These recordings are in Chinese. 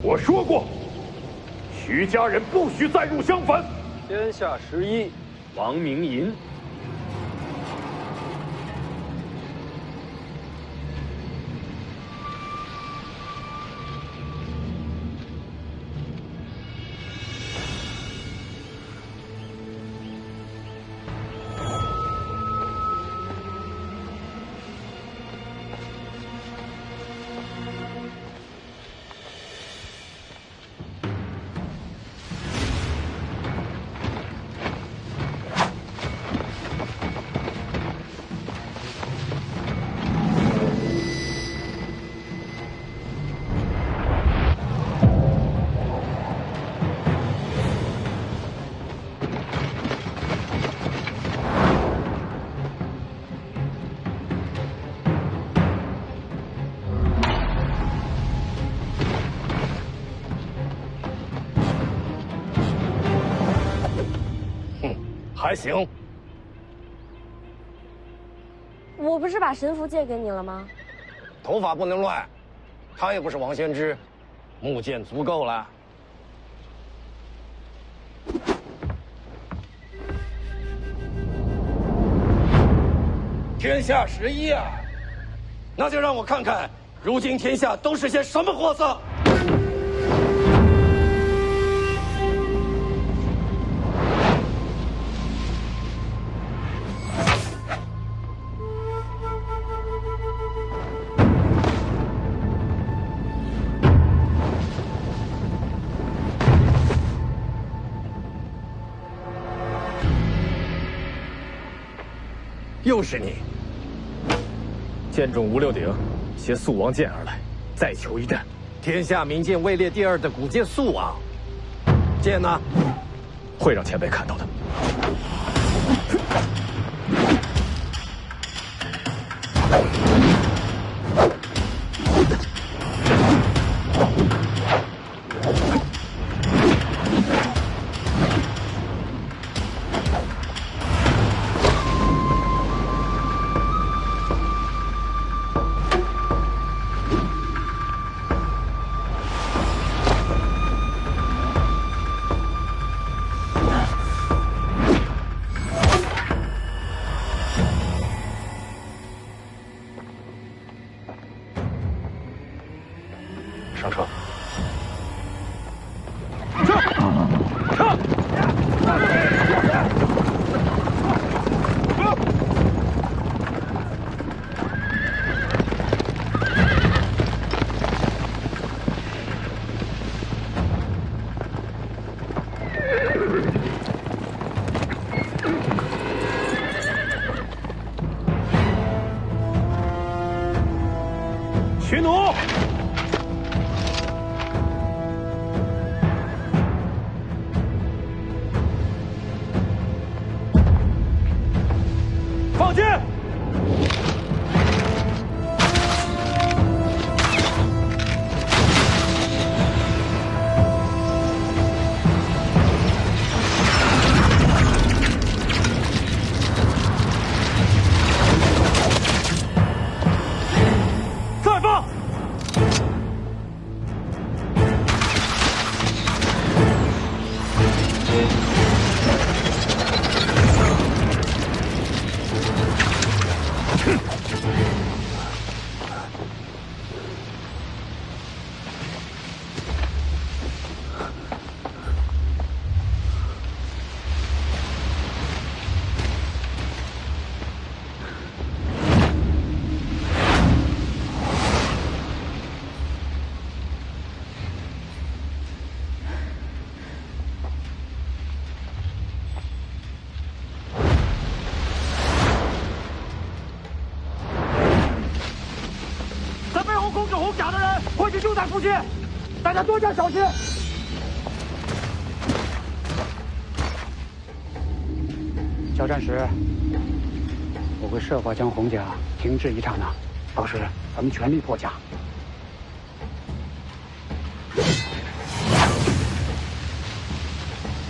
我说过，徐家人不许再入襄樊。天下11，王明银。还行。我不是把神符借给你了吗？头发不能乱，他也不是王先知，木剑足够了。天下11啊，那就让我看看，如今天下都是些什么货色。又是你！剑中无六鼎，携素王剑而来，再求一战。天下名剑位列第2的古剑素王，剑呢？会让前辈看到的。上车。驱弩！放箭！再放！在背后控制红甲的人，或许就在附近，大家多加小心。交战时，我会设法将红甲停滞一刹那，到时咱们全力破甲。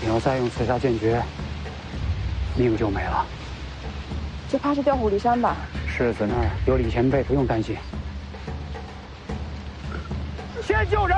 你要再用刺杀剑诀，命就没了。这怕是调虎离山吧？世子那儿有李前辈，不用担心。先救人，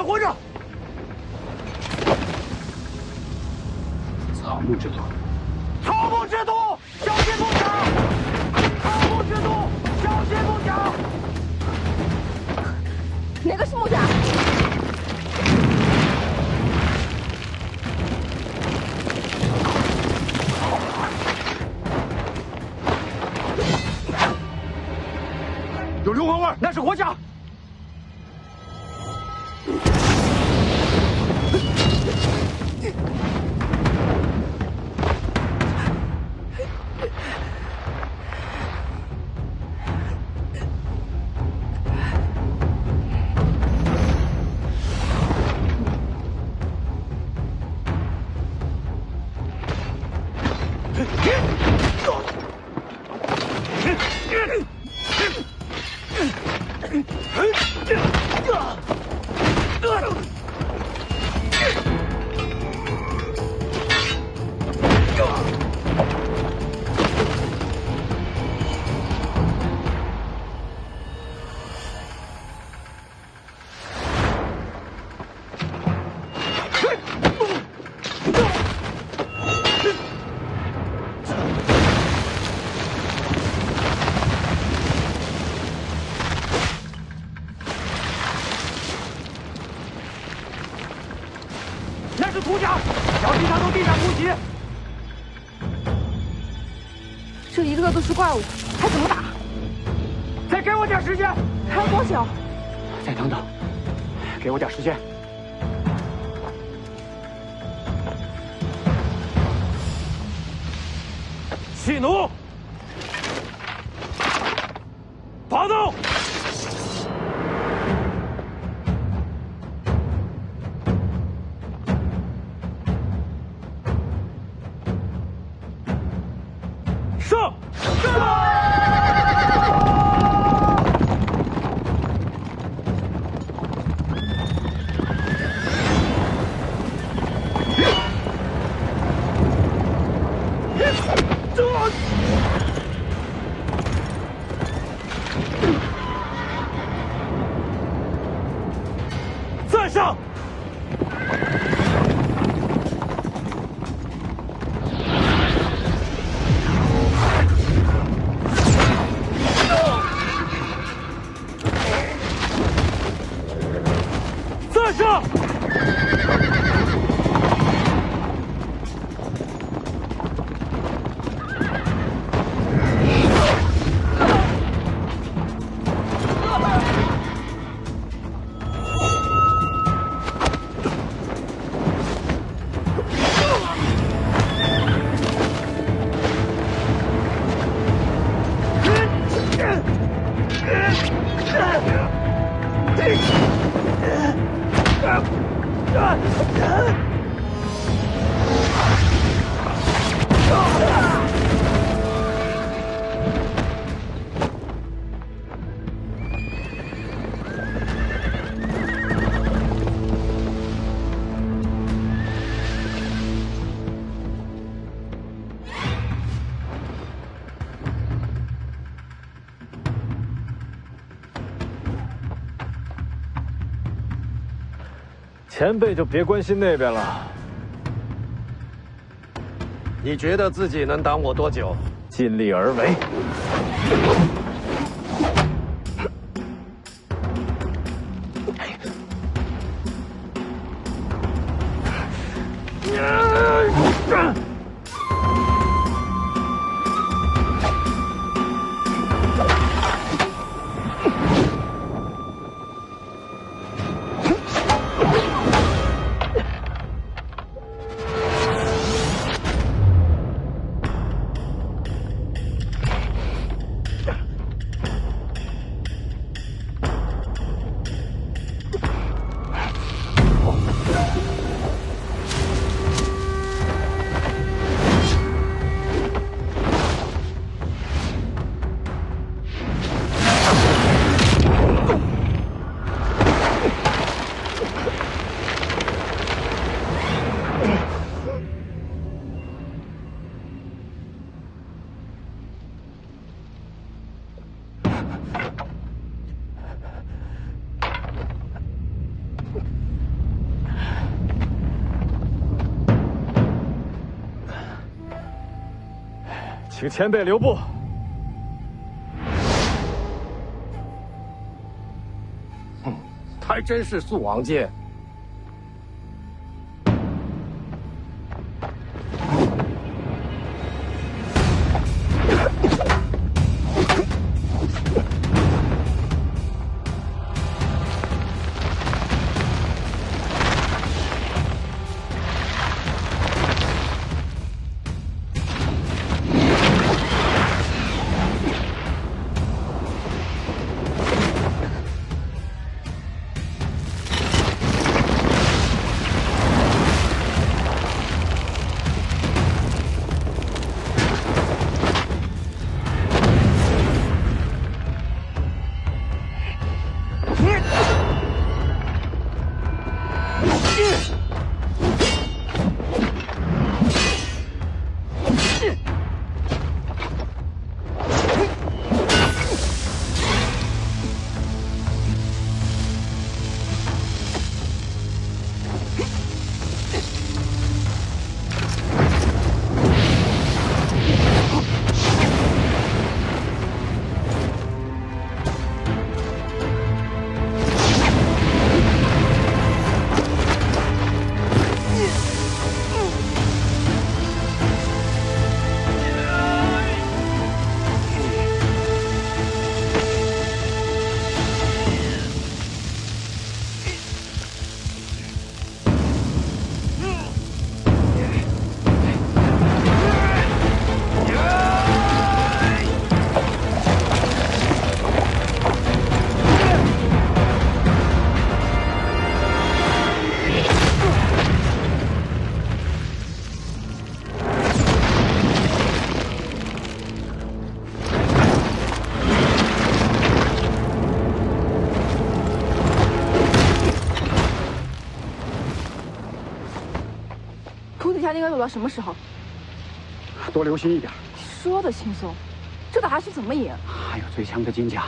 活着！草木之徒，草木之徒，小心不讲！草木之徒，小心不讲！哪个是木甲？有硫磺味，那是活甲。那是土甲，小心他从地上突起。这一个都是怪物，还怎么打？再给我点时间。还有多久？再等等，给我点时间。蓄弩，拔刀。上！再上！再上！前辈就别关心那边了，你觉得自己能挡我多久？尽力而为。请前辈留步。还真是素王剑。应该走到什么时候？多留心一点。说的轻松，这打下去怎么赢？还有最强的金甲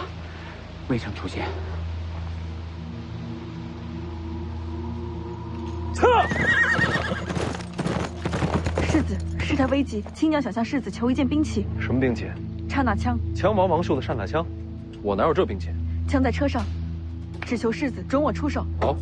未曾出现。撤！世子，事态危急，亲娘想向世子求一件兵器。什么兵器？刹那枪。枪王王树的刹那枪，我哪有这兵器？枪在车上，只求世子准我出手。好。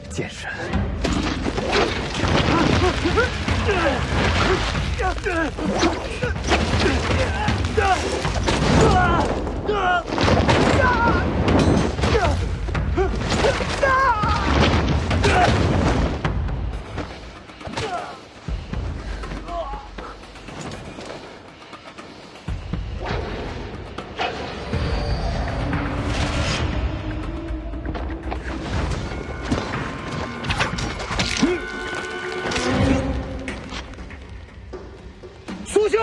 剑神，苏醒！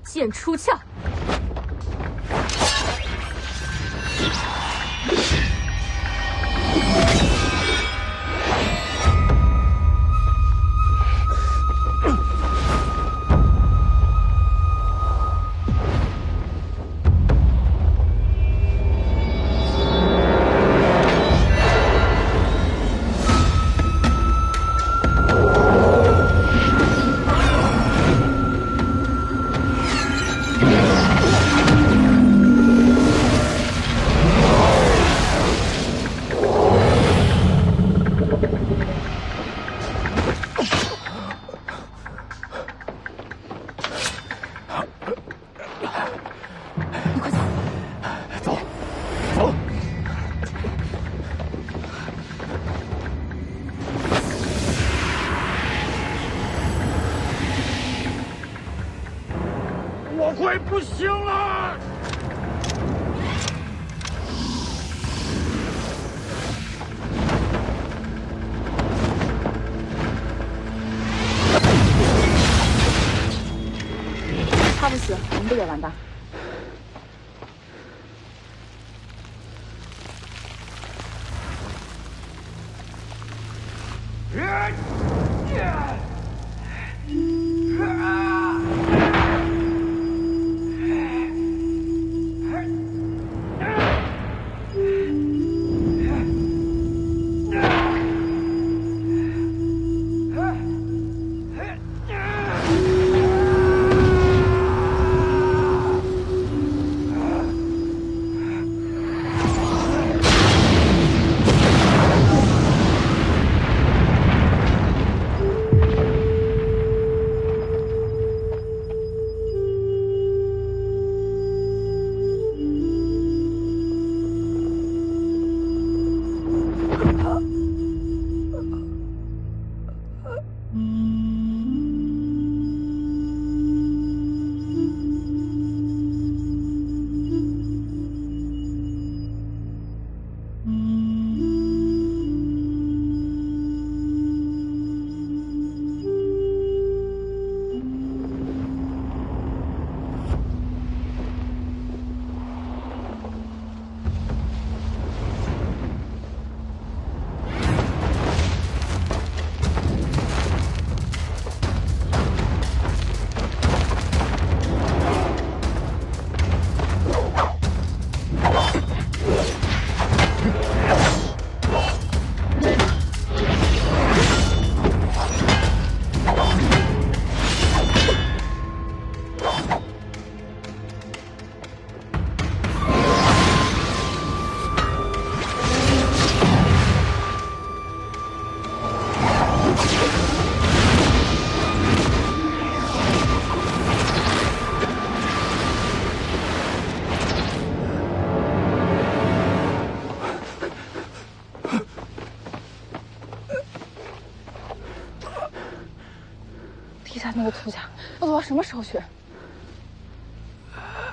剑出鞘。我快不行了！他不死，我们不也完蛋？地下那个土甲，要走到什么时候去？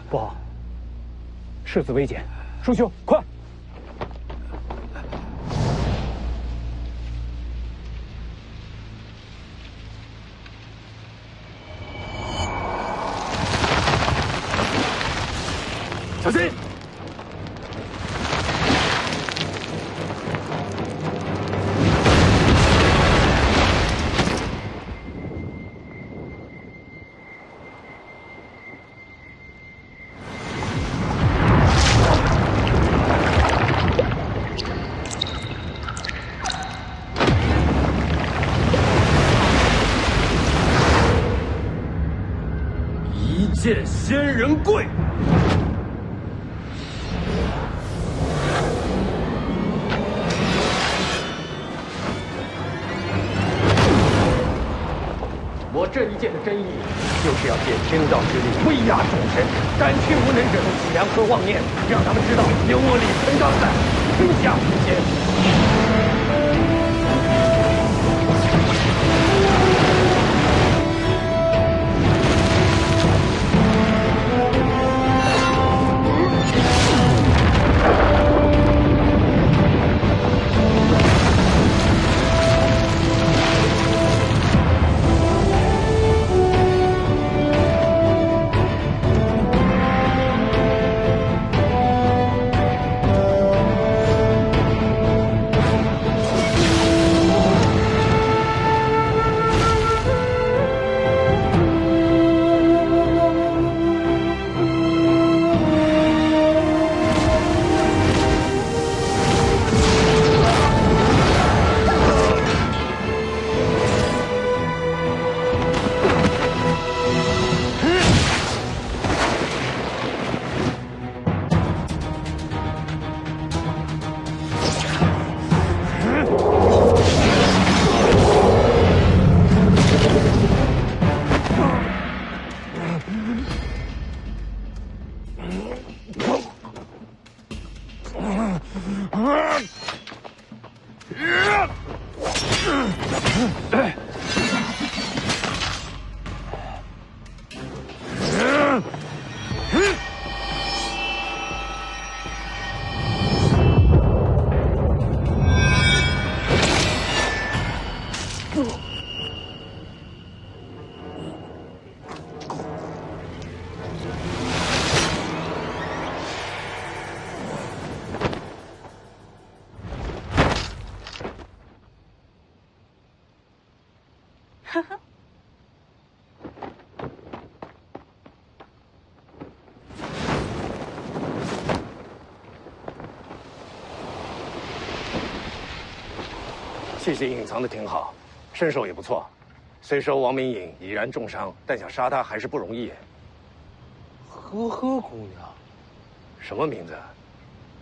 不好，世子危险，叔兄，快！小心！一剑仙人跪。我这一剑的真意，就是要借天道之力威压众神，斩去无能者的脊梁和妄念，让他们知道有我李存刚在，天下无邪。气息隐藏的挺好，身手也不错。虽说王明颖已然重伤，但想杀他还是不容易。呵呵姑娘，什么名字？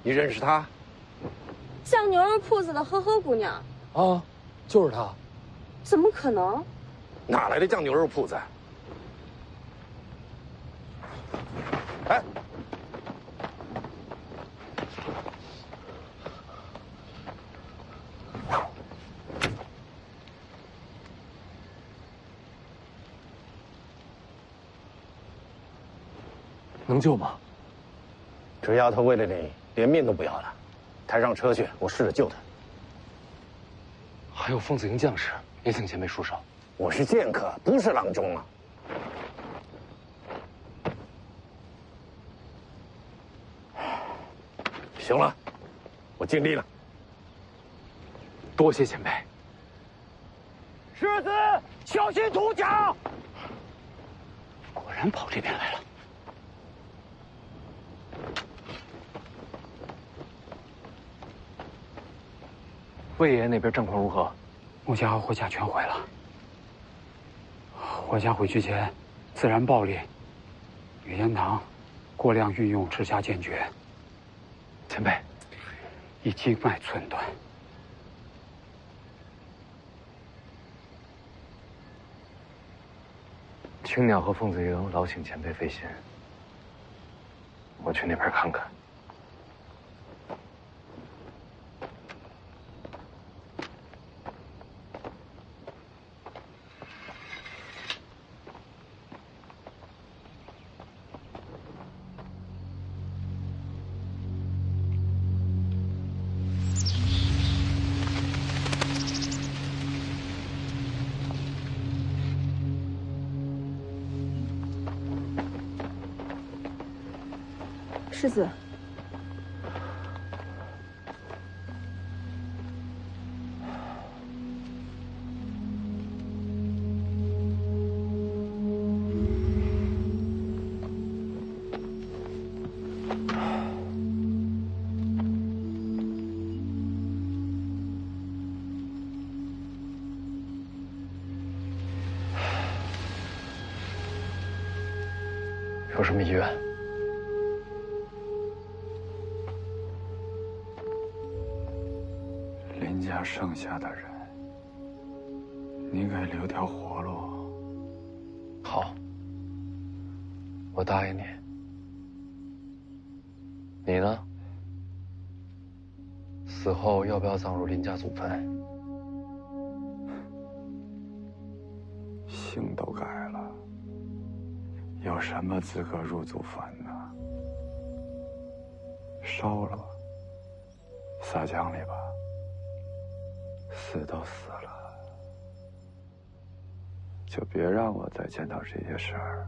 你认识她？酱牛肉铺子的呵呵姑娘。啊，就是她。怎么可能？哪来的酱牛肉铺子？哎，能救吗？这丫头为了你连命都不要了，抬上车去，我试着救她。还有凤子营将士也请前辈出手。我是剑客，不是郎中啊。行了，我尽力了。多谢前辈。世子，小心土甲！果然跑这边来了。魏爷爷那边战况如何？穆家和霍家全毁了。霍家回去前，自然暴力，雨烟堂过量运用直下剑诀，前辈，已经脉寸断。青鸟和凤子营劳请前辈费心，我去那边看看。世子，有什么遗愿？林家剩下的人，你给留条活路。好，我答应你。你呢？死后要不要葬入林家祖坟？姓都改了，有什么资格入祖坟呢？烧了吧，撒江里吧。死都死了，就别让我再见到这些事儿、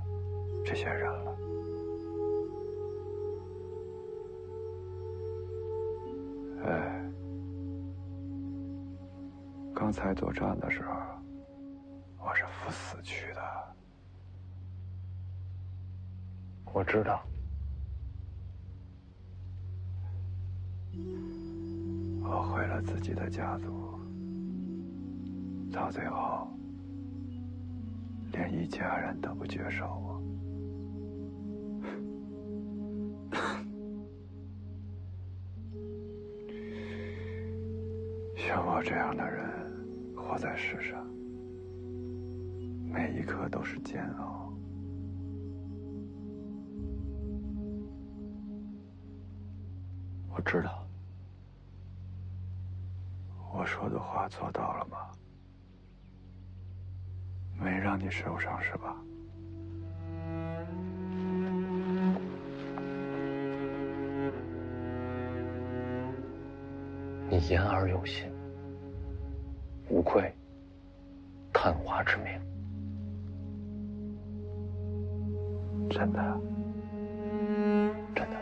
这些人了。哎，刚才作战的时候，我是赴死去的。我知道。我毁了自己的家族，到最后，连一家人都不接受我。像我这样的人，活在世上，每一刻都是煎熬。我知道。我说的话做到了吗？没让你受伤是吧？你言而有信，无愧探花之名。真的？真的。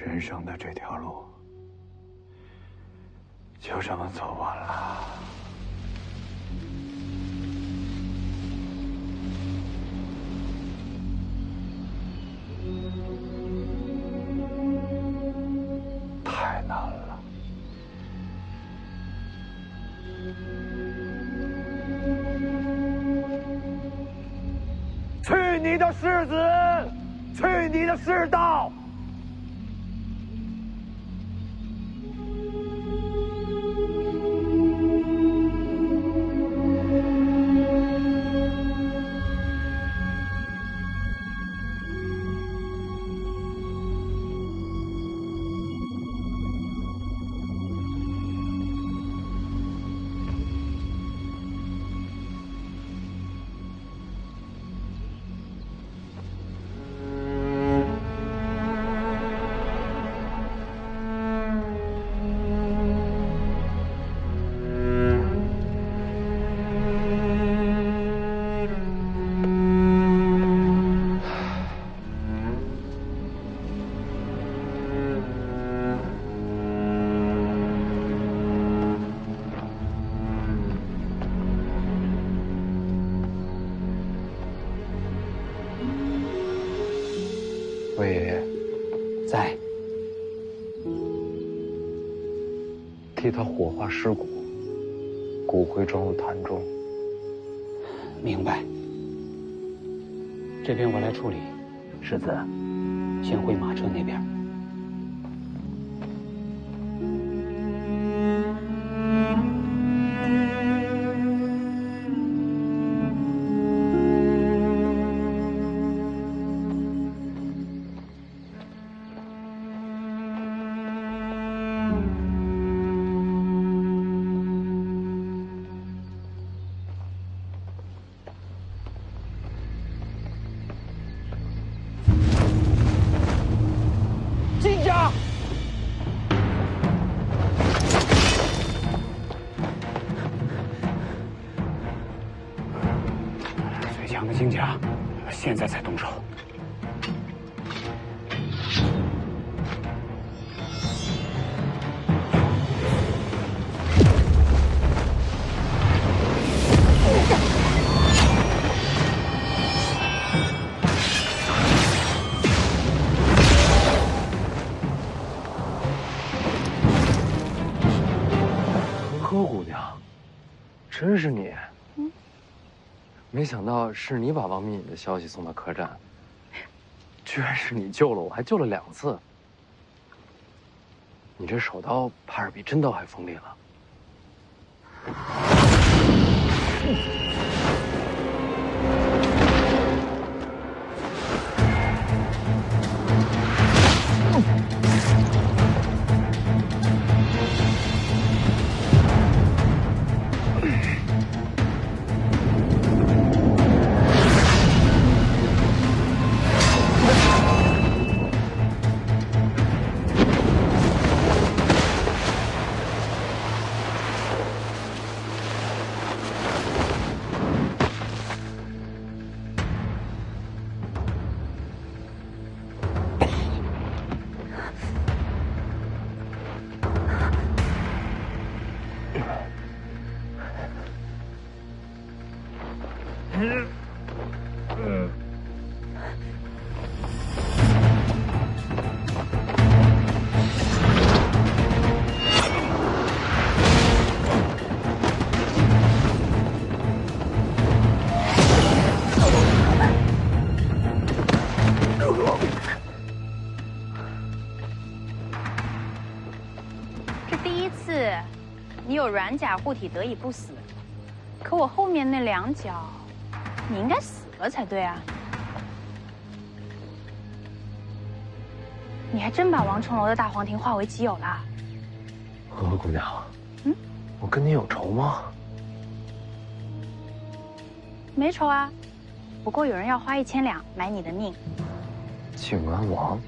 人生的这条路就这么走完了。你的世子，去你的世道！魏爷爷在。替他火化尸骨，骨灰装入坛中。明白。这边我来处理，世子，先回马车那边。金家，最强的金甲，现在才动手。柯姑娘，真是你！没想到是你把王密引的消息送到客栈，居然是你救了我，还救了2次。你这手刀怕是比真刀还锋利了。你有软甲护体，得以不死。可我后面那2脚，你应该死了才对啊！你还真把王重楼的大黄庭化为己有了。何姑娘，我跟你有仇吗？没仇啊，不过有人要花1000两买你的命。靖安王，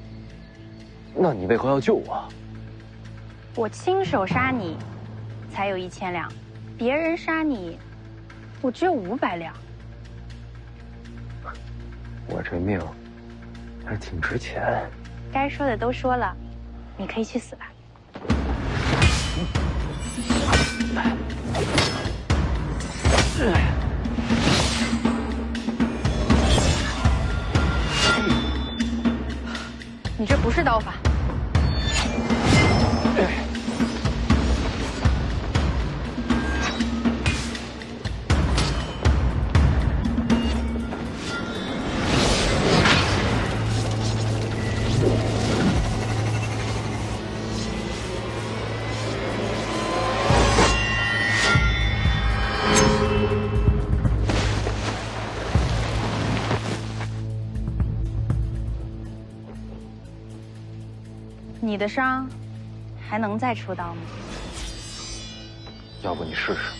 那你为何要救我？我亲手杀你，才有1000两；别人杀你，我只有500两。我这命还挺值钱。该说的都说了，你可以去死了。你这不是刀法。你的伤还能再出刀吗？要不你试试？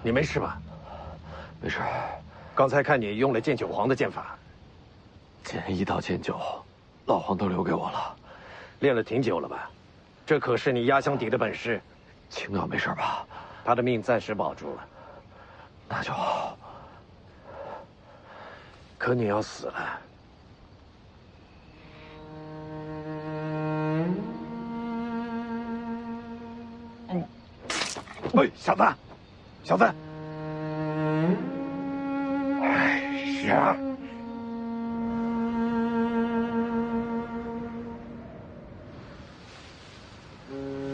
你没事吧？没事。刚才看你用了剑九皇的剑法，剑一到剑九，老皇都留给我了。练了挺久了吧？这可是你压箱底的本事。青鸟没事吧？他的命暂时保住了，那就好。可你要死了。喂，小子，小子！哎呀！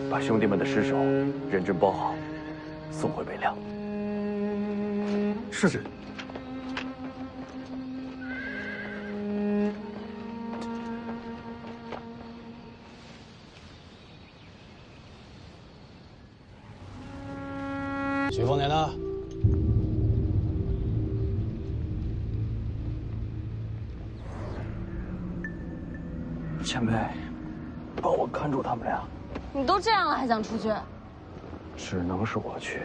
把兄弟们的尸首认真包好，送回北凉。是。许凤年呢？前辈，帮我看住他们俩。你都这样了还想出去？只能是我去。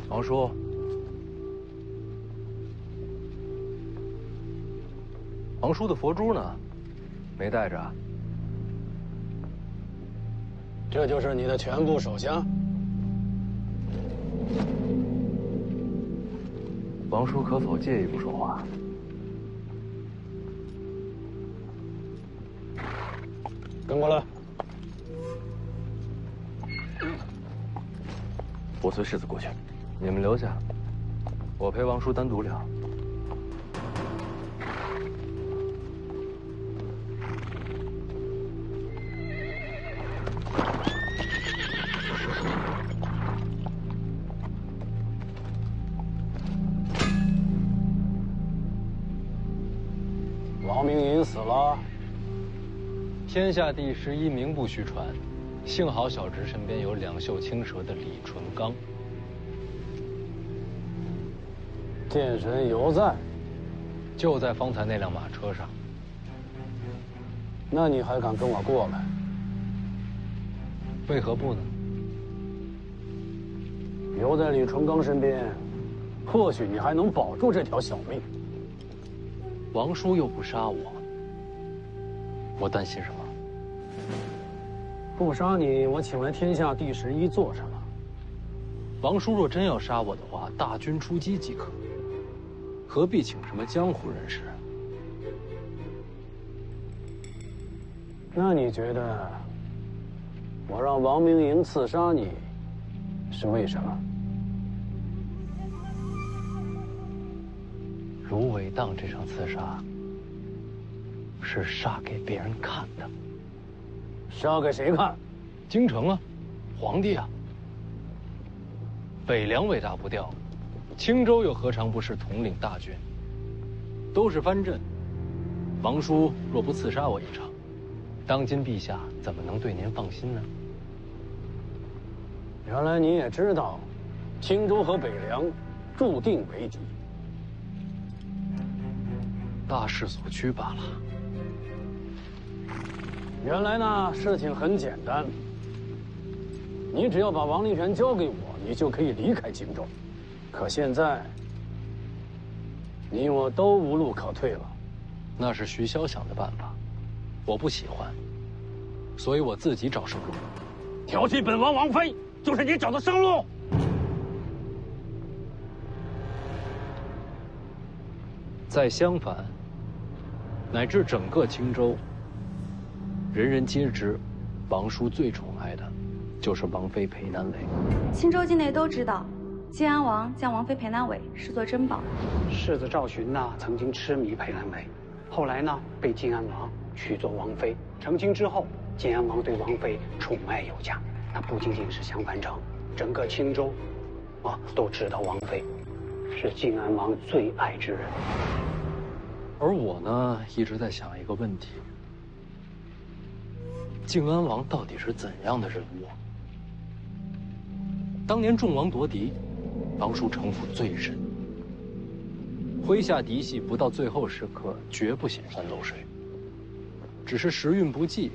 王叔，王叔的佛珠呢？没带着。这就是你的全部手枪？王叔可否介意不说话？跟过来。我随世子过去，你们留下，我陪王叔单独聊。王明银死了，天下第11名不虚传。幸好小侄身边有两袖青蛇的李淳罡。剑神犹在，就在方才那辆马车上。那你还敢跟我过来？为何不呢？留在李淳罡身边，或许你还能保住这条小命。王叔又不杀我，我担心什么？不杀你，我请来天下第11做什么？王叔若真要杀我的话，大军出击即可，何必请什么江湖人士？那你觉得，我让王明营刺杀你，是为什么？芦苇荡这场刺杀，是杀给别人看的。杀给谁看？京城啊，皇帝啊。北凉尾大不掉，青州又何尝不是统领大军？都是藩镇。王叔若不刺杀我一场，当今陛下怎么能对您放心呢？原来你也知道，青州和北凉注定为敌。大势所趋罢了。原来呢，事情很简单。你只要把王立权交给我，你就可以离开荆州。可现在，你我都无路可退了。那是徐骁想的办法，我不喜欢，所以我自己找生路。调戏本王王妃，就是你找的生路。再相反，乃至整个青州，人人皆知，王叔最宠爱的，就是王妃裴南蕾。青州境内都知道，晋安王将王妃裴南伟视作珍宝。世子赵洵呢，曾经痴迷裴南伟，后来呢被晋安王许作王妃。成亲之后，晋安王对王妃宠爱有加。那不仅仅是襄樊城，整个青州，都知道王妃是晋安王最爱之人。而我呢，一直在想一个问题：晋安王到底是怎样的人物？当年众王夺嫡，王叔城府最深，麾下嫡系不到最后时刻绝不显山露水，只是时运不济，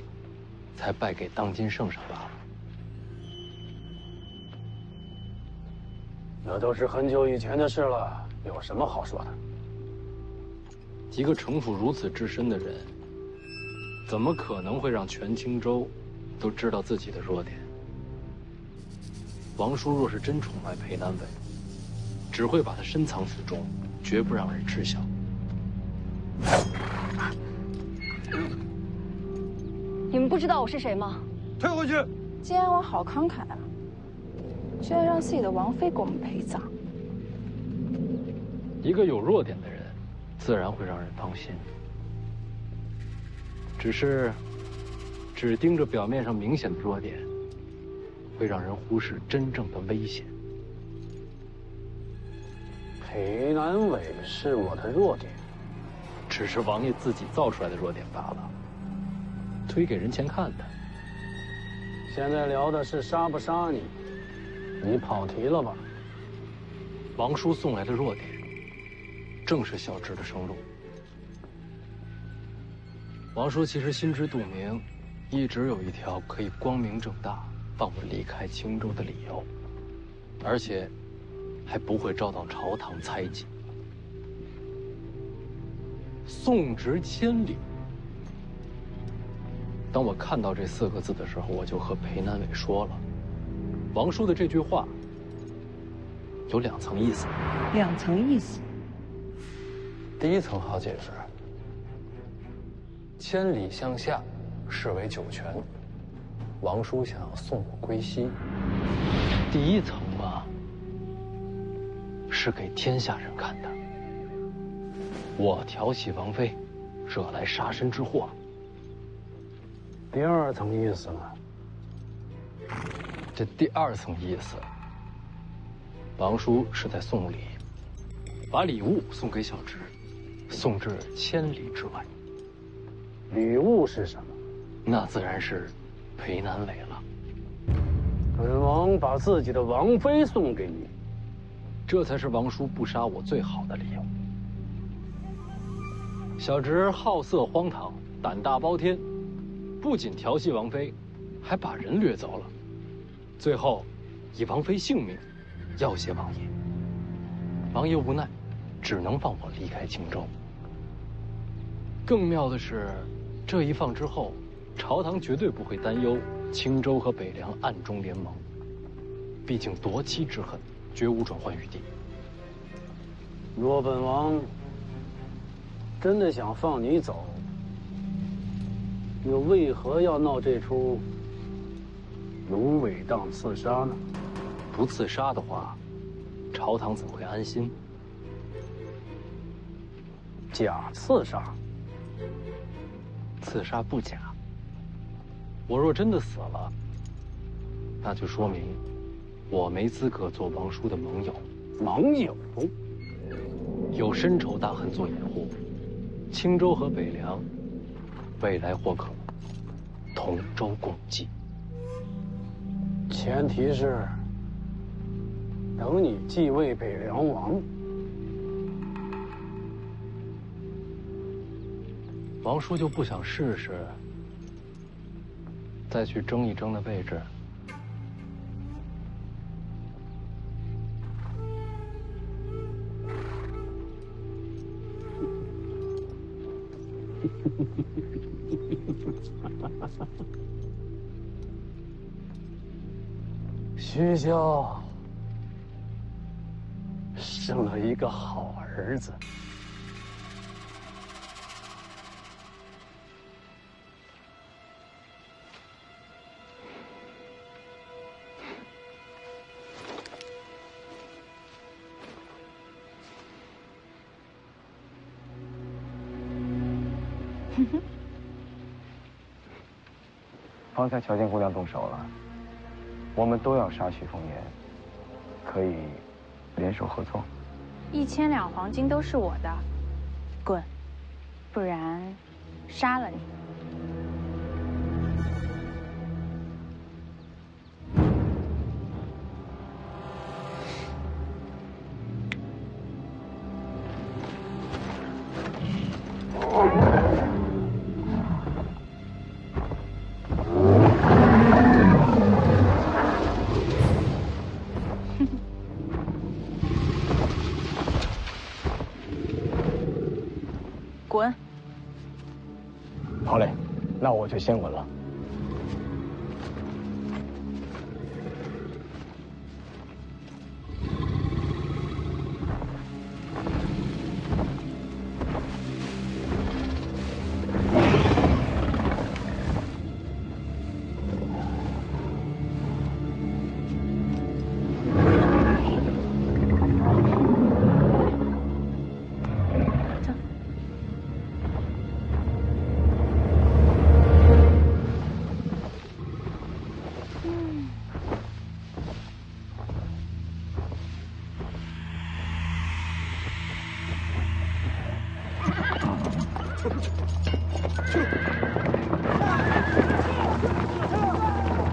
才败给当今圣上罢了。那都是很久以前的事了，有什么好说的？一个城府如此之深的人，怎么可能会让全青州都知道自己的弱点？王叔若是真宠爱裴南伟，只会把他深藏府中，绝不让人知晓。你们不知道我是谁吗？退回去！晋安王好慷慨啊，居然让自己的王妃给我们陪葬。一个有弱点的人，自然会让人放心。只是，只盯着表面上明显的弱点，会让人忽视真正的危险。裴南伟是我的弱点，只是王爷自己造出来的弱点罢了，推给人前看的。现在聊的是杀不杀你，你跑题了吧？王叔送来的弱点，正是小侄的生路。王叔其实心知肚明，一直有一条可以光明正大放我离开青州的理由，而且还不会遭到朝堂猜忌。送侄千里。当我看到这4个字的时候，我就和裴南伟说了，王叔的这句话有2层意思。2层意思。第一层好解释，千里向下，视为九泉。王叔想要送我归西。第一层嘛，是给天下人看的。我调戏王妃，惹来杀身之祸。第2层意思呢？这第2层意思，王叔是在送礼，把礼物送给小侄，送至千里之外。礼物是什么？那自然是裴南伟了。本王把自己的王妃送给你，这才是王叔不杀我最好的理由。小侄好色荒唐，胆大包天，不仅调戏王妃，还把人掠走了，最后以王妃性命要挟王爷。王爷无奈，只能放我离开青州。更妙的是，这一放之后，朝堂绝对不会担忧青州和北凉暗中联盟，毕竟夺妻之恨绝无转圜余地。若本王真的想放你走，又为何要闹这出芦苇荡刺杀呢？不刺杀的话，朝堂怎会安心？假刺杀，刺杀不假。我若真的死了，那就说明我没资格做王叔的盟友。盟友？有深仇大恨做掩护，青州和北凉未来或可同舟共济。前提是等你继位北凉王。王叔就不想试试，再去争一争的位置？徐骁生了一个好儿子。方才瞧见姑娘动手了，我们都要杀许凤年，可以联手合作。1000两黄金都是我的，滚！不然杀了你。滚！好嘞，那我就先滚了。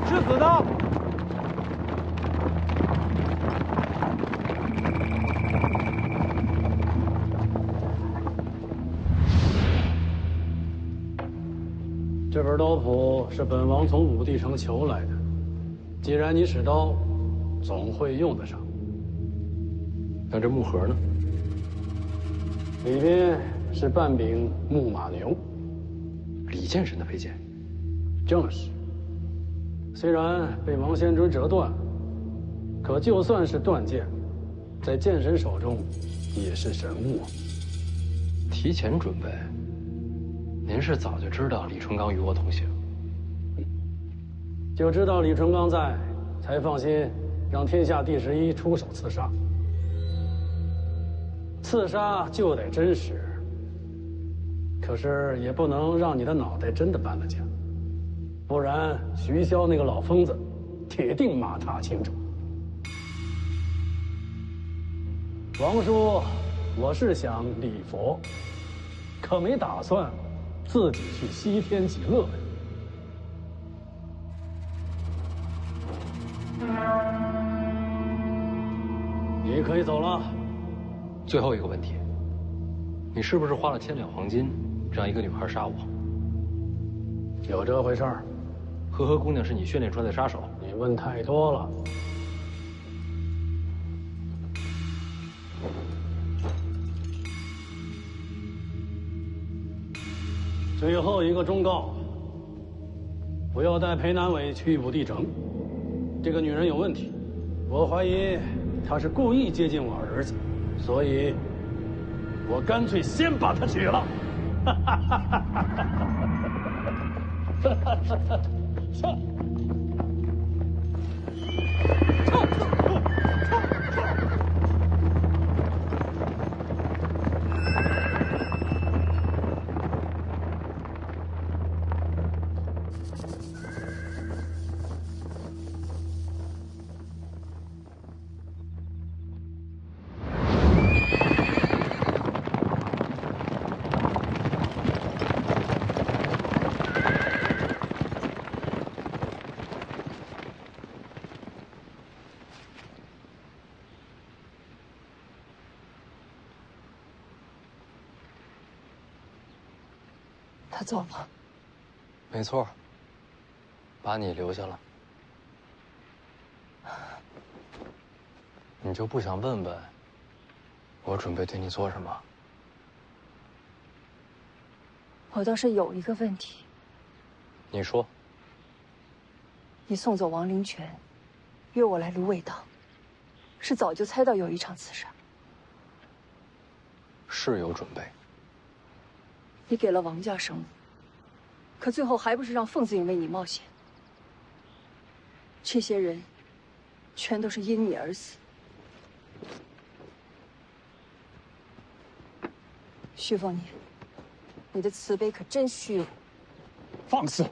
是死的。这本刀谱是本王从武帝城求来的。既然你使刀，总会用得上。那这木盒呢？里边是半柄木马牛，李剑神的佩剑。正是。虽然被王仙尊折断，可就算是断剑，在剑神手中也是神物。提前准备。您是早就知道李淳刚与我同行，就知道李淳刚在，才放心让天下第11出手刺杀。刺杀就得真实，可是也不能让你的脑袋真的搬了家，不然徐骁那个老疯子，铁定马踏青州。王叔，我是想礼佛，可没打算自己去西天极乐呀。你可以走了。最后一个问题，你是不是花了1000两黄金，让一个女孩杀我？有这回事儿。和合姑娘是你训练出来的杀手？你问太多了。最后一个忠告：不要带裴南伟去武帝城。这个女人有问题，我怀疑她是故意接近我儿子，所以我干脆先把她娶了。他走了。没错，把你留下了。你就不想问问，我准备对你做什么？我倒是有一个问题。你说。你送走王灵泉，约我来芦苇荡，是早就猜到有一场刺杀。是有准备。你给了王家生路，可最后还不是让凤子颖为你冒险？这些人，全都是因你而死。许凤年，你的慈悲可真虚了。放肆！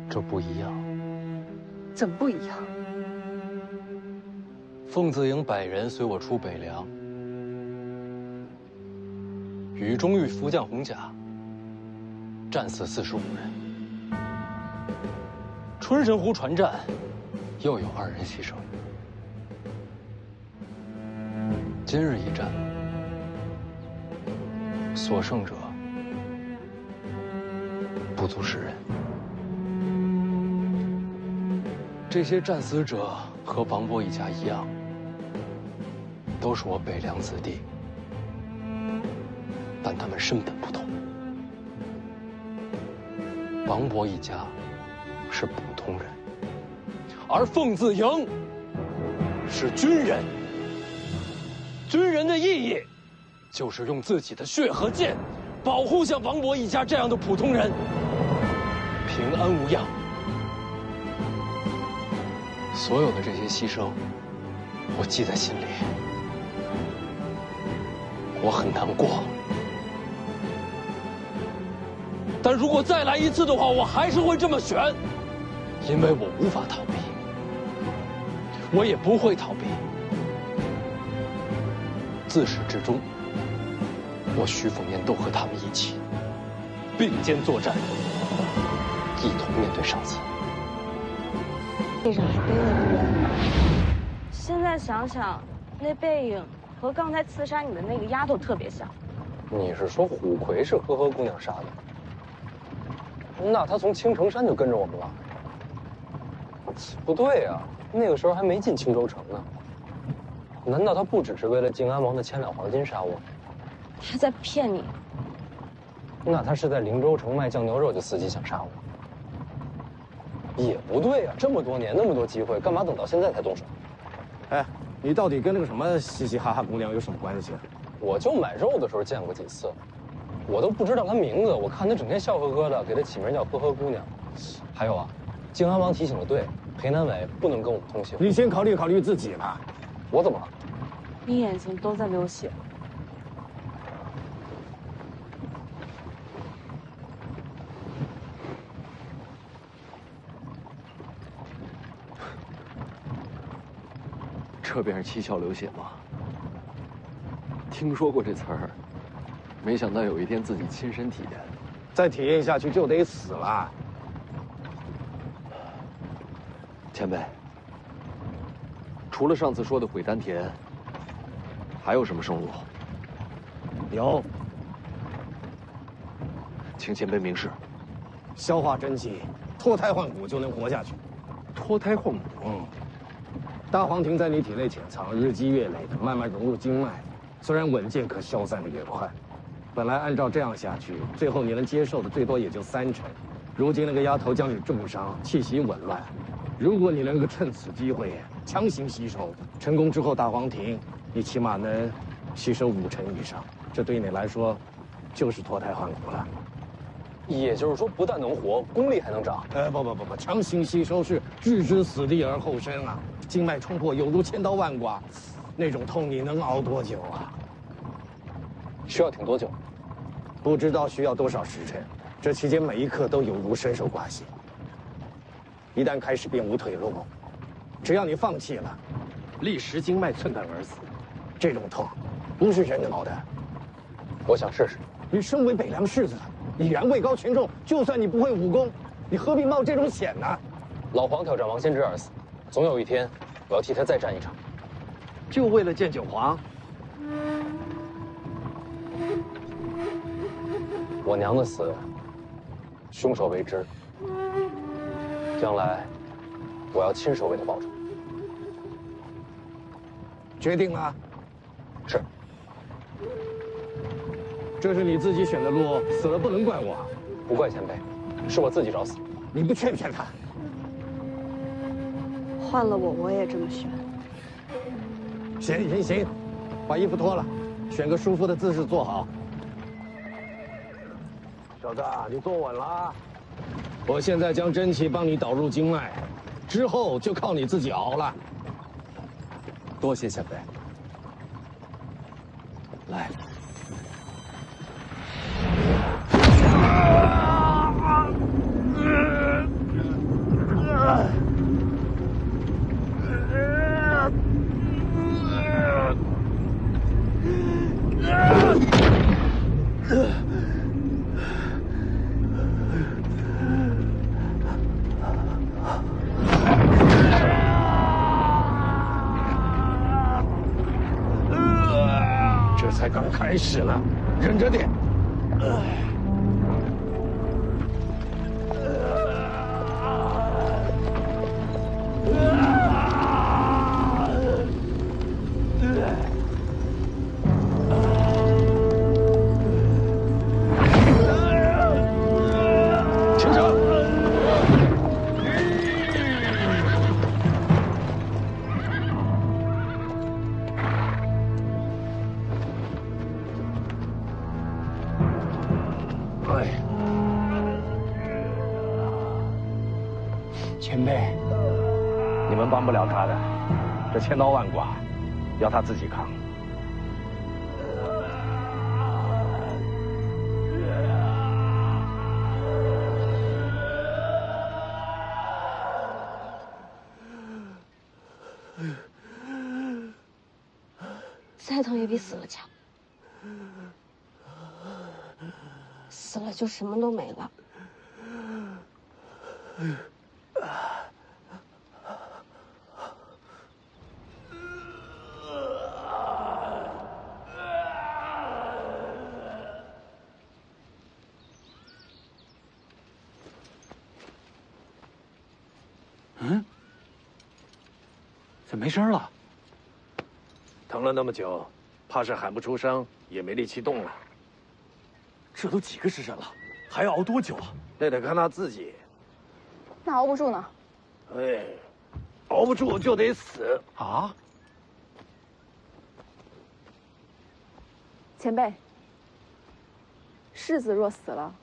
这不一样。怎么不一样？凤字营100人随我出北凉，与中域福将洪甲战死45人，春神湖船战又有2人牺牲。今日一战，所剩者不足10人。这些战死者和王勃一家一样，都是我北凉子弟，但他们身本不同。王勃一家是普通人，而凤字营是军人。军人的意义，就是用自己的血和剑，保护像王勃一家这样的普通人，平安无恙。所有的这些牺牲，我记在心里，我很难过。但如果再来一次的话，我还是会这么选，因为我无法逃避，我也不会逃避。自始至终，我徐凤年都和他们一起并肩作战，一同面对上司。背上还背了个人，现在想想，那背影和刚才刺杀你的那个丫头特别像。你是说虎魁是呵呵姑娘杀的？那她从青城山就跟着我们了？不对呀，那个时候还没进青州城呢。难道她不只是为了靖安王的千两黄金杀我？她在骗你。那她是在灵州城卖酱牛肉就伺机想杀我？也不对呀，这么多年那么多机会，干嘛等到现在才动手？哎，你到底跟那个什么嘻嘻哈哈姑娘有什么关系啊？我就买肉的时候见过几次，我都不知道她名字。我看她整天笑呵呵的，给她起名叫呵呵姑娘。还有啊，靖安王提醒的对，裴南伟不能跟我们通行。你先考虑考虑自己吧。我怎么了？你眼睛都在流血。这便是七窍流血吗？听说过这词儿，没想到有一天自己亲身体验。再体验下去就得死了。前辈，除了上次说的毁丹田，还有什么生路？有，请前辈明示。消化真气，脱胎换骨就能活下去。脱胎换骨？大黄庭在你体内潜藏，日积月累的慢慢融入经脉，虽然稳健，可消散的越快。本来按照这样下去，最后你能接受的最多也就30%。如今那个丫头将你重伤，气息紊乱。如果你能够趁此机会强行吸收，成功之后大黄庭，你起码能吸收50%以上。这对你来说，就是脱胎换骨了。也就是说，不但能活，功力还能长。不，强行吸收是置之死地而后生啊！经脉冲破，有如千刀万剐，那种痛你能熬多久啊？需要挺多久？不知道需要多少时辰。这期间每一刻都有如伸手刮血。一旦开始，便无退路。只要你放弃了，立时经脉寸断而死。这种痛，不是人熬的。我想试试。你身为北凉世子，已然位高权重，就算你不会武功，你何必冒这种险呢？老黄挑战王先知而死，总有一天，我要替他再战一场。就为了见九皇？我娘的死，凶手为之。将来，我要亲手为他报仇。决定了。是。这是你自己选的路，死了不能怪我。不怪前辈，是我自己找死。你不劝劝他？换了我也这么选。行，把衣服脱了，选个舒服的姿势坐好。小子，你坐稳了啊！我现在将真气帮你导入经脉，之后就靠你自己熬了。多谢前辈。来。这才刚开始呢，忍着点。停车！前辈，你们帮不了他的，这千刀万剐，要他自己扛。再疼也比死了强。死了就什么都没了。嗯？怎么没声了？疼了那么久，怕是喊不出声，也没力气动了。这都几个时辰了，还要熬多久啊？那得看他自己。那熬不住呢？哎，熬不住就得死啊！前辈，世子若死了，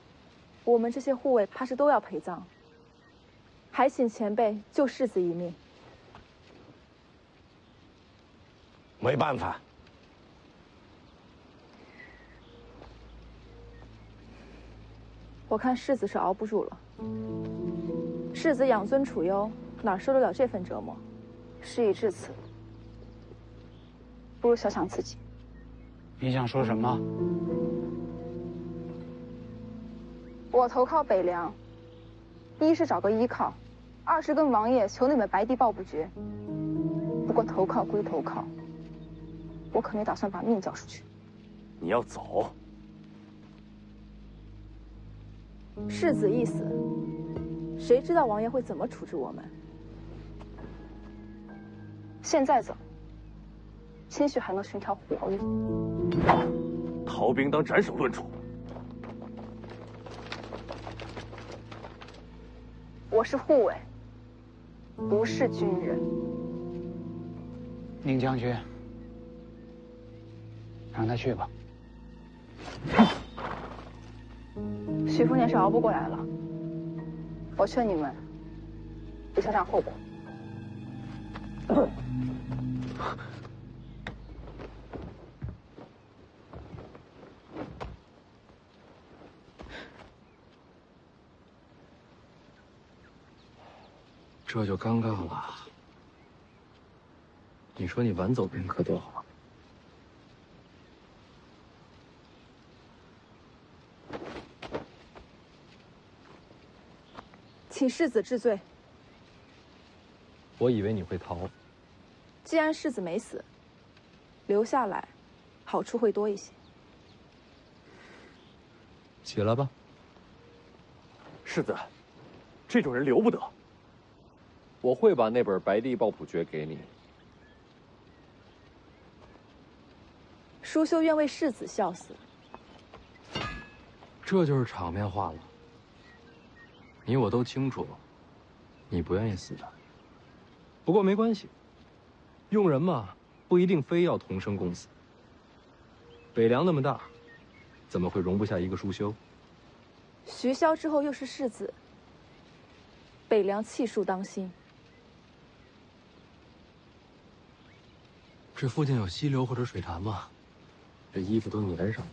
我们这些护卫怕是都要陪葬，还请前辈救世子一命。没办法。我看世子是熬不住了。世子养尊处优，哪受得了这份折磨？事已至此，不如想想自己。你想说什么？我投靠北凉，一是找个依靠，二是跟王爷求你们白帝抱不绝。不过投靠归投靠，我可没打算把命交出去。你要走？世子一死，谁知道王爷会怎么处置我们？现在走，兴许还能寻条活路。逃兵当斩首论处。我是护卫，不是军人。宁将军，让他去吧。许丰年是熬不过来了，我劝你们别想想后果。这就尴尬了。你说你晚走宾客多好。请世子治罪。我以为你会逃。既然世子没死，留下来，好处会多一些。起来吧。世子，这种人留不得。我会把那本《白帝抱朴诀》给你。淑秀愿为世子效死。这就是场面话了。你我都清楚，你不愿意死的。不过没关系，用人嘛，不一定非要同生共死。北凉那么大，怎么会容不下一个淑修？徐骁之后又是世子，北凉气数当心。这附近有溪流或者水潭吗？这衣服都粘上了。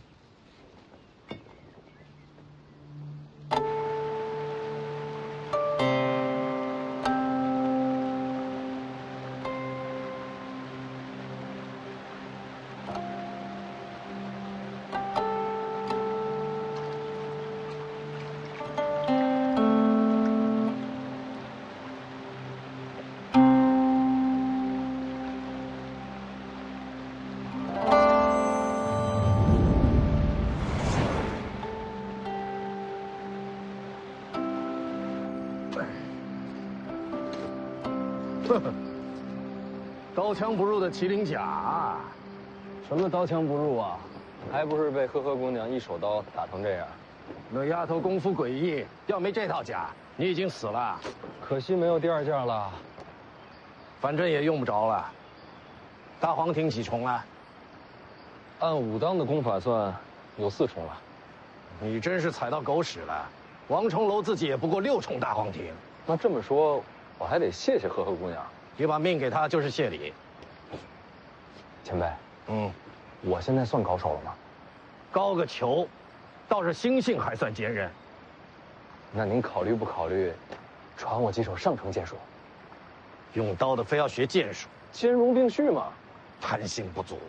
刀枪不入的麒麟甲，什么刀枪不入啊？还不是被呵呵姑娘一手刀打成这样？那丫头功夫诡异，要没这套甲，你已经死了。可惜没有第二件了。反正也用不着了。大黄庭几重了？按武当的功法算，有4重了。你真是踩到狗屎了。王重楼自己也不过6重大黄庭。那这么说，我还得谢谢呵呵姑娘。你把命给她就是谢礼。前辈，我现在算高手了吗？高个球，倒是心性还算坚韧。那您考虑不考虑，传我几手上乘剑术？用刀的非要学剑术，兼容并蓄嘛。贪心不足。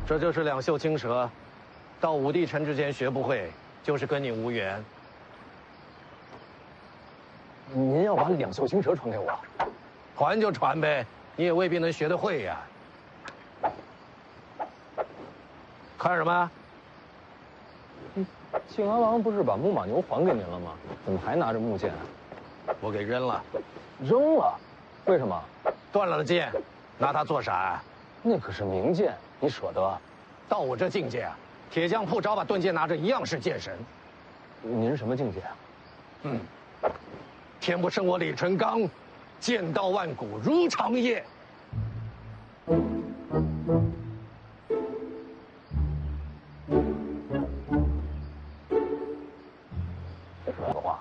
这就是两袖青蛇，到武帝城之前学不会，就是跟你无缘。您要把两袖青蛇传给我？传就传呗，你也未必能学得会呀。看什么？靖安王不是把木马牛还给您了吗？怎么还拿着木剑？我给扔了。扔了？为什么？断了的剑，拿它做啥？那可是名剑，你舍得？到我这境界啊，铁匠铺找把钝剑拿着一样是剑神。您什么境界啊？天不生我李成刚，剑道万古如长夜。说的话，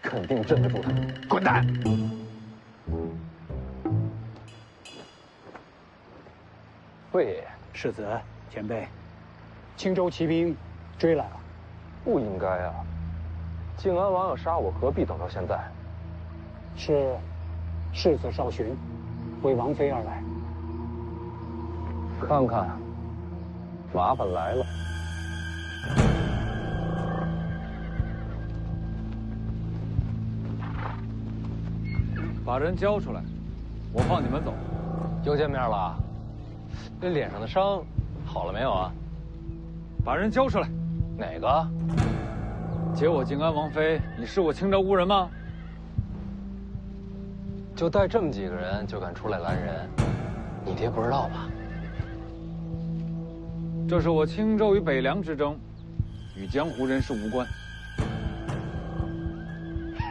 肯定镇得住他。滚蛋！魏爷爷，世子，前辈，青州骑兵追来了。不应该啊！靖安王要杀我，何必等到现在？是世子少巡，为王妃而来。看看，麻烦来了。把人交出来，我放你们走。又见面了，这脸上的伤好了没有啊？把人交出来。哪个？接我靖安王妃，你是我青州无人吗？就带这么几个人就敢出来拦人，你爹不知道吧？这是我青州与北凉之争，与江湖人士无关。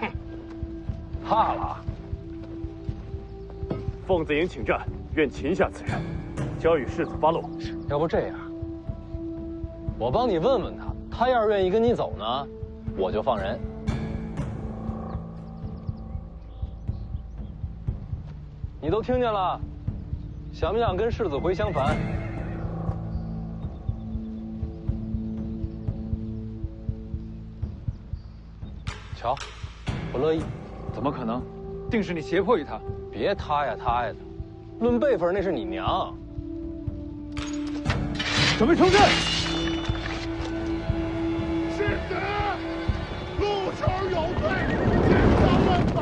哼，怕了？凤子营请战，愿擒下此人，交与世子发落。要不这样，我帮你问问他，他要是愿意跟你走呢，我就放人。你都听见了，想不想跟世子回襄樊？瞧，不乐意。怎么可能？定是你胁迫于他。别他呀他呀的，论辈分那是你娘。准备冲阵！世子，陆球有罪，千刀万法，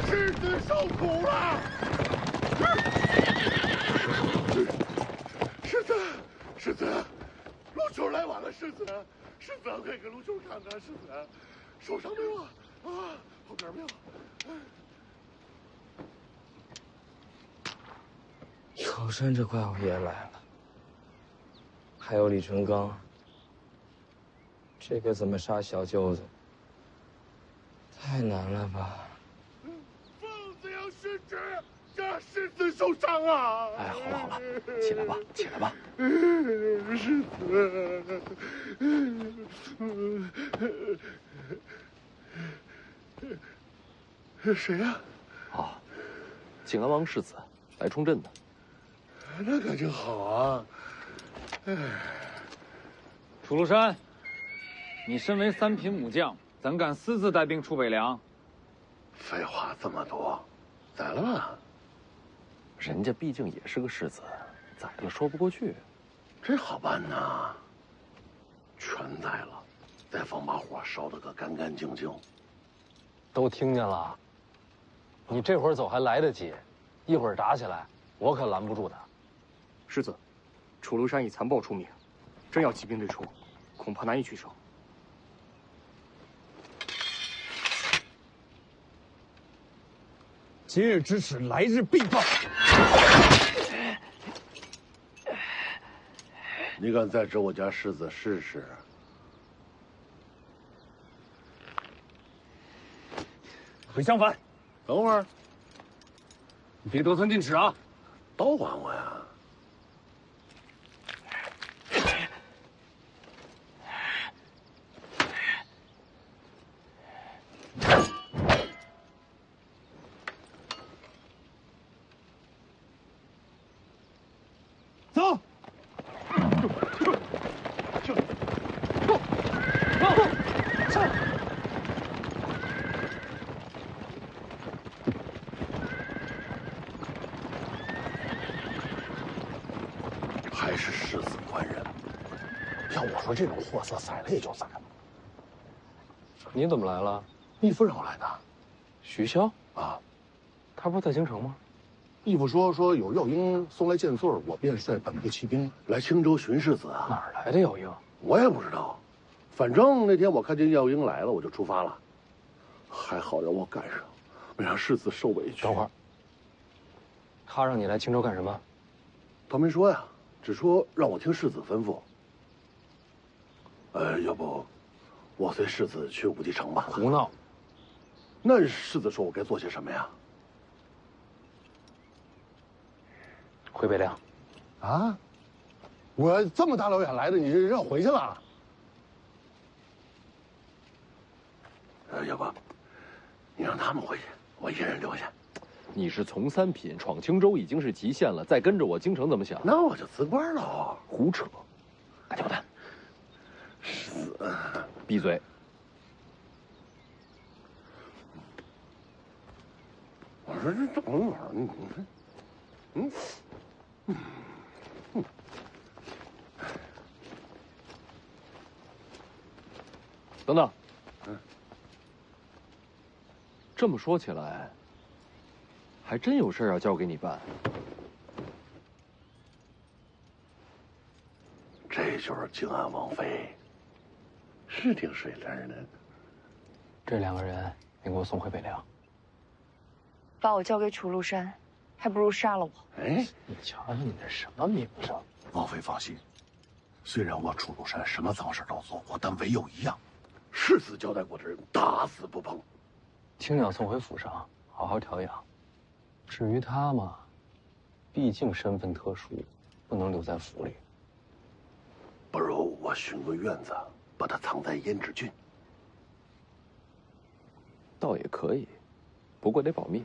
世子受苦了。世子，陆球来晚了，世子，快给陆球看看，世子，受伤没有啊？后边没有。朝山这怪物也来了，还有李成刚。这个怎么杀小舅子？太难了吧？疯子要殉职，让世子受伤啊！哎，好了好了，起来吧，起来吧。世子，谁呀？啊，靖安王世子来冲阵的。那可真好啊！哎，楚禄山，你身为3品武将，怎敢私自带兵出北凉？废话这么多，宰了吧。人家毕竟也是个世子，宰了说不过去。这好办呐，全宰了，再放把火烧得个干干净净。都听见了，你这会儿走还来得及，一会儿打起来，我可拦不住他。世子，楚留山以残暴出名，真要起兵对出，恐怕难以取胜。今日之耻，来日必报。你敢再指我家世子试试？回相反，等会儿，你别得寸进尺啊！刀还我呀！走。还是世子官人。要我说，这种货色宰了也就宰了。你怎么来了？义父让我来的。徐骁啊，他不是在京城吗？义父说有药鹰送来剑穗，我便率本部骑兵来青州寻世子啊。哪儿来的药鹰？我也不知道，反正那天我看见药鹰来了，我就出发了。还好让我赶上，没让世子受委屈。等会儿，他让你来青州干什么？他没说呀，只说让我听世子吩咐。要不，我随世子去武帝城吧。胡闹！那世子说我该做些什么呀？回北凉。啊？我这么大老远来的，你让我回去了？要不，你让他们回去，我一人留下。你是从3品闯青州已经是极限了，再跟着我京城怎么想？那我就辞官了。胡扯！干交代。闭嘴！我说这怎么玩儿？等等。这么说起来，还真有事要交给你办。这就是靖安王妃，是挺水灵的。这2个人，你给我送回北凉。把我交给楚禄山，还不如杀了我。哎，你瞧瞧你这什么名声！王妃放心，虽然我楚禄山什么脏事都做过，但唯有一样，世子交代过的人打死不碰。青鸟送回府上，好好调养。至于他嘛，毕竟身份特殊，不能留在府里。不如我寻个院子，把他藏在胭脂郡。倒也可以，不过得保密。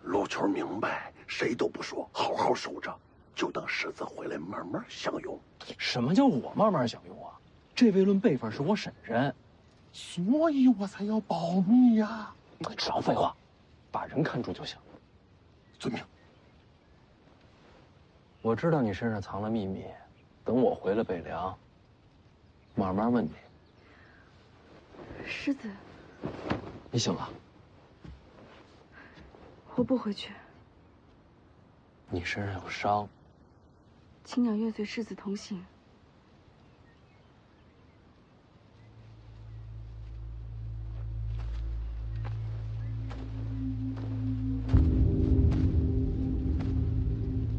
陆球明白，谁都不说，好好守着，就等世子回来慢慢享用。什么叫我慢慢享用啊？这位论辈分是我婶婶，所以我才要保密呀。少废话，把人看住就行。遵命。我知道你身上藏了秘密，等我回了北凉，慢慢问你。世子，你醒了？我不回去。你身上有伤。青鸟愿随世子同行。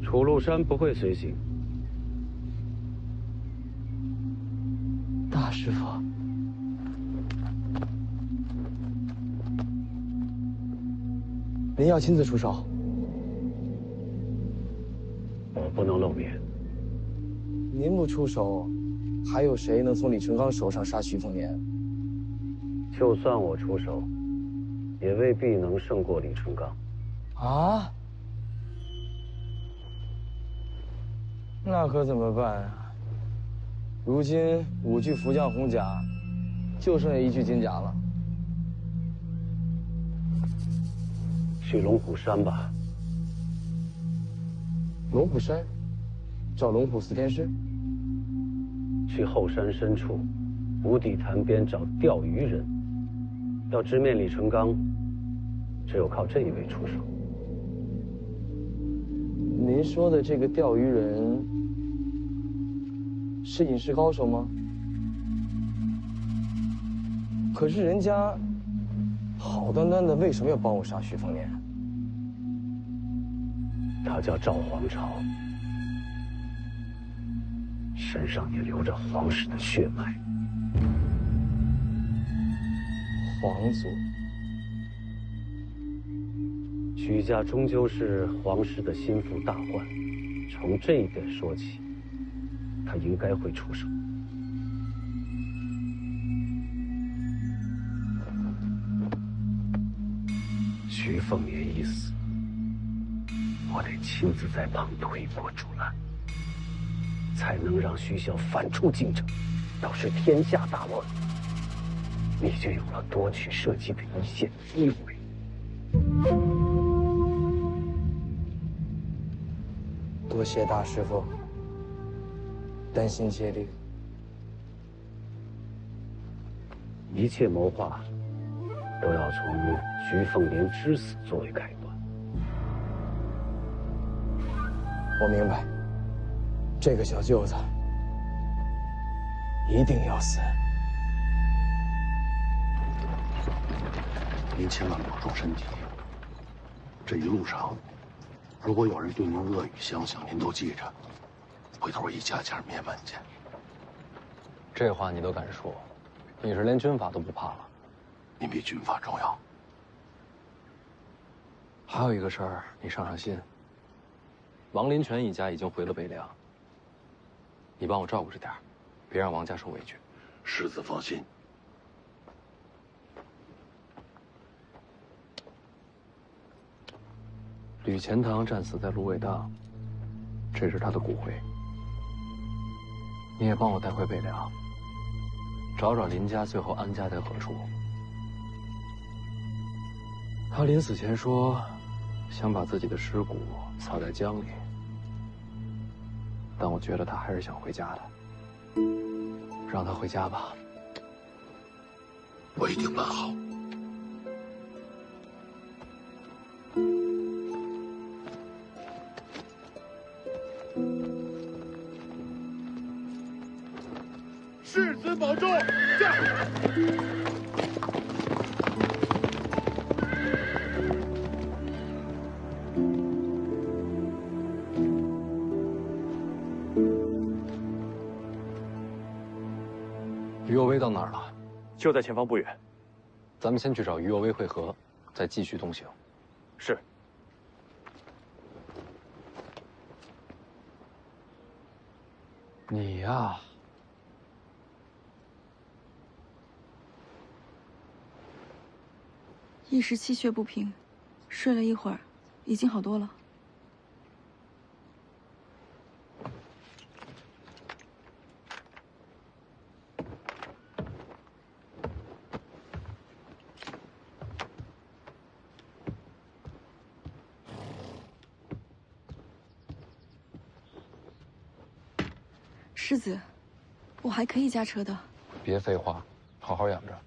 楚禄山不会随行。大师傅，您要亲自出手？我不能露面。您不出手，还有谁能从李成钢手上杀徐凤年？就算我出手，也未必能胜过李成钢。啊？那可怎么办啊？如今5具福将红甲，就剩下1具金甲了。去龙虎山吧。龙虎山，找龙虎4天师。去后山深处，无底潭边找钓鱼人。要直面李成钢，只有靠这一位出手。您说的这个钓鱼人，是隐士高手吗？可是人家好端端的，为什么要帮我杀徐凤年？他叫赵皇朝，身上也流着皇室的血脉。皇族，许家终究是皇室的心腹大患，从这一点说起，他应该会出手。徐凤年一死，我得亲自在旁推波助澜，才能让徐骁反出京城，导致天下大乱。你就有了夺取社稷的一线机会。多谢大师傅，担心接力。一切谋划都要从徐凤年之死作为开端。我明白，这个小舅子一定要死。您千万保重身体。这一路上，如果有人对您恶语相向，您都记着，回头一家家灭门去。这话你都敢说，你是连军法都不怕了？您比军法重要。还有一个事儿，你上心。王林泉一家已经回了北凉，你帮我照顾着点，别让王家受委屈。世子放心。吕钱塘战死在芦苇荡，这是他的骨灰。你也帮我带回北凉，找找林家最后安家在何处。他临死前说，想把自己的尸骨撒在江里，但我觉得他还是想回家的。让他回家吧。我一定办好。世子保重，驾！于右威到哪儿了？就在前方不远。咱们先去找于右威会合，再继续东行。是。你呀，一时气血不平，睡了一会儿，已经好多了。世子，我还可以驾车的。别废话，好好养着。